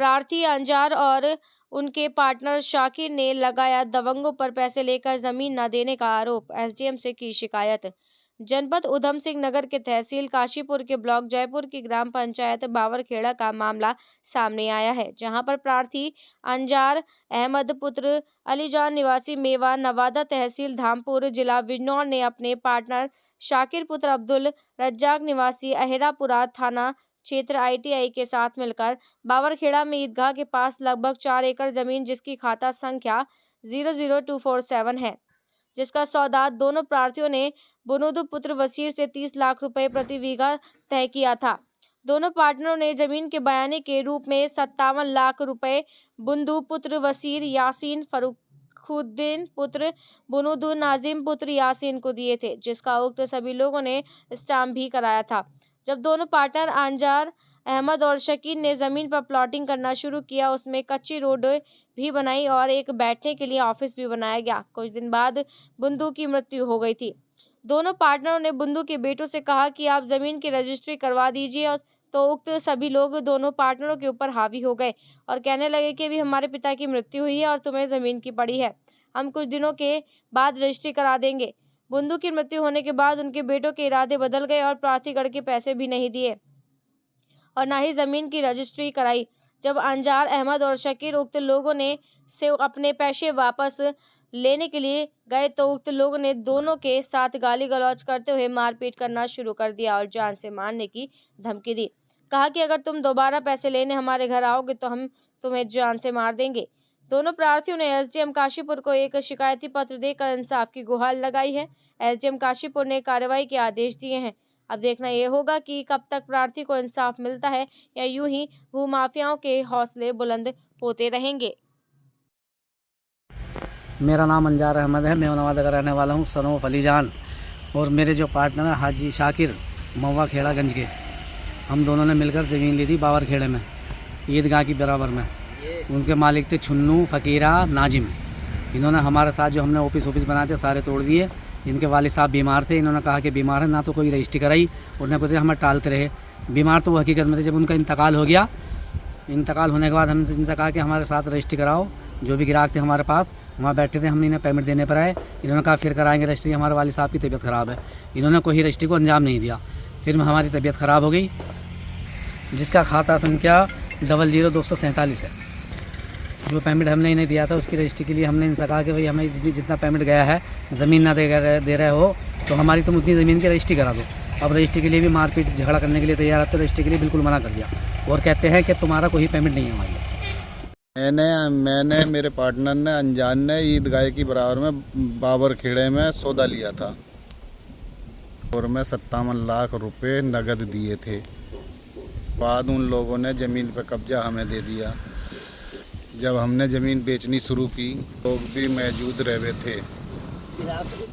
प्रार्थी अंजार और उनके पार्टनर शाकिर ने लगाया दबंगों पर पैसे लेकर जमीन न देने का आरोप, एसडीएम से की शिकायत। जनपद उधम सिंह नगर के तहसील काशीपुर के ब्लॉक जयपुर की ग्राम पंचायत बावरखेड़ा का मामला सामने आया है, जहां पर प्रार्थी अंजार अहमद पुत्र अलीजान निवासी मेवा नवादा तहसील धामपुर जिला बिजनौर ने अपने पार्टनर शाकिर पुत्र अब्दुल रज्जाक निवासी अहिरापुरा थाना क्षेत्र आईटीआई के साथ मिलकर बावरखेड़ा में ईदगाह के पास लगभग 4 एकड़ जमीन, जिसकी खाता संख्या 00247 है, जिसका सौदा दोनों प्रार्थियों ने बुनुदु पुत्र वसीर से 30 लाख रुपए प्रति बीघा तय किया था। दोनों पार्टनरों ने जमीन के बयाने के रूप में 57 लाख रुपए बुंदू पुत्र वसीर यासीन फरुखुद्दीन पुत्र बुनुदु नाजिम पुत्र यासीन को दिए थे, जिसका उक्त सभी लोगों ने स्टाम्प भी कराया था। जब दोनों पार्टनर अंजार अहमद और शकीर ने जमीन पर प्लॉटिंग करना शुरू किया, उसमें कच्ची रोड भी बनाई और एक बैठने के लिए ऑफिस भी बनाया गया। कुछ दिन बाद बुंदू की मृत्यु हो गई थी। दोनों पार्टनरों ने बुंदू के बेटों से कहा कि आप जमीन की रजिस्ट्री करवा दीजिए, तो उक्त सभी लोग दोनों पार्टनरों के ऊपर हावी हो गए और कहने लगे कि अभी हमारे पिता की मृत्यु हुई है और तुम्हें जमीन की पड़ी है, हम कुछ दिनों के बाद रजिस्ट्री करा देंगे। बुंदू की मृत्यु होने के बाद उनके बेटों के इरादे बदल गए और प्रार्थीगढ़ के पैसे भी नहीं दिए और ना ही जमीन की रजिस्ट्री कराई। जब अंजार अहमद और शकीर उक्त लोगों ने से अपने पैसे वापस लेने के लिए गए, तो उक्त लोगों ने दोनों के साथ गाली गलौज करते हुए मारपीट करना शुरू कर दिया और जान से मारने की धमकी दी। कहा कि अगर तुम दोबारा पैसे लेने हमारे घर आओगे तो हम तुम्हें जान से मार देंगे। दोनों प्रार्थियों ने एसडीएम काशीपुर को एक शिकायती पत्र देकर इंसाफ की गुहार लगाई है। एसडीएम काशीपुर ने कार्रवाई के आदेश दिए हैं। अब देखना यह होगा कि कब तक प्रार्थी को इंसाफ मिलता है या यूं ही भूमाफियाओं के हौसले बुलंद होते रहेंगे। मेरा नाम अंजार अहमद है, मैं नवादा का रहने वाला हूँ, सन ऑफ अलीजान। और मेरे जो पार्टनर है हाजी शाकिर मवा खेड़ागंज के, हम दोनों ने मिलकर ज़मीन ली थी बावरखेड़े में ईदगाह की बराबर में। उनके मालिक थे छुन्नू फ़कीरा नाजिम। इन्होंने हमारे साथ जो हमने ऑफिस बनाए थे सारे तोड़ दिए। इनके वालिद साहब बीमार थे, इन्होंने कहा कि बीमार है, ना तो कोई रजिस्ट्री कराई और न कुछ, हमें टालते रहे। बीमार तो वो हकीकत में थे। जब उनका इंतकाल हो गया, इंतकाल होने के बाद हमने इनसे कहा कि हमारे साथ रजिस्ट्री कराओ। जो भी ग्राहक थे हमारे पास वहाँ बैठे थे, हमने इन्हें पेमेंट देने पर आए। इन्होंने कहा फिर कराएंगे रजिस्ट्री, हमारे वालिद साहब की तबीयत ख़राब है। इन्होंने कोई रजिस्ट्री को अंजाम नहीं दिया। फिर हमारी तबीयत ख़राब हो गई, जिसका खाता संख्या 00247 है। जो पेमेंट हमने इन्हें दिया था उसकी रजिस्ट्री के लिए हमने इनसे कहा कि भाई हमें जितना पेमेंट गया है, ज़मीन ना दे रहे हो तो हमारी तुम उतनी ज़मीन की रजिस्ट्री करा दो। अब रजिस्ट्री के लिए भी मारपीट झगड़ा करने के लिए तैयार है, तो रजिस्ट्री के लिए बिल्कुल मना कर दिया और कहते हैं कि तुम्हारा कोई पेमेंट नहीं है हमारी। मैंने मेरे पार्टनर ने अंजान ने ईदगाह की बराबर में बावरखेड़े में सौदा लिया था और मैं 57 लाख रुपए नगद दिए थे। बाद उन लोगों ने ज़मीन पर कब्जा हमें दे दिया। जब हमने ज़मीन बेचनी शुरू की, लोग भी मौजूद रहे थे।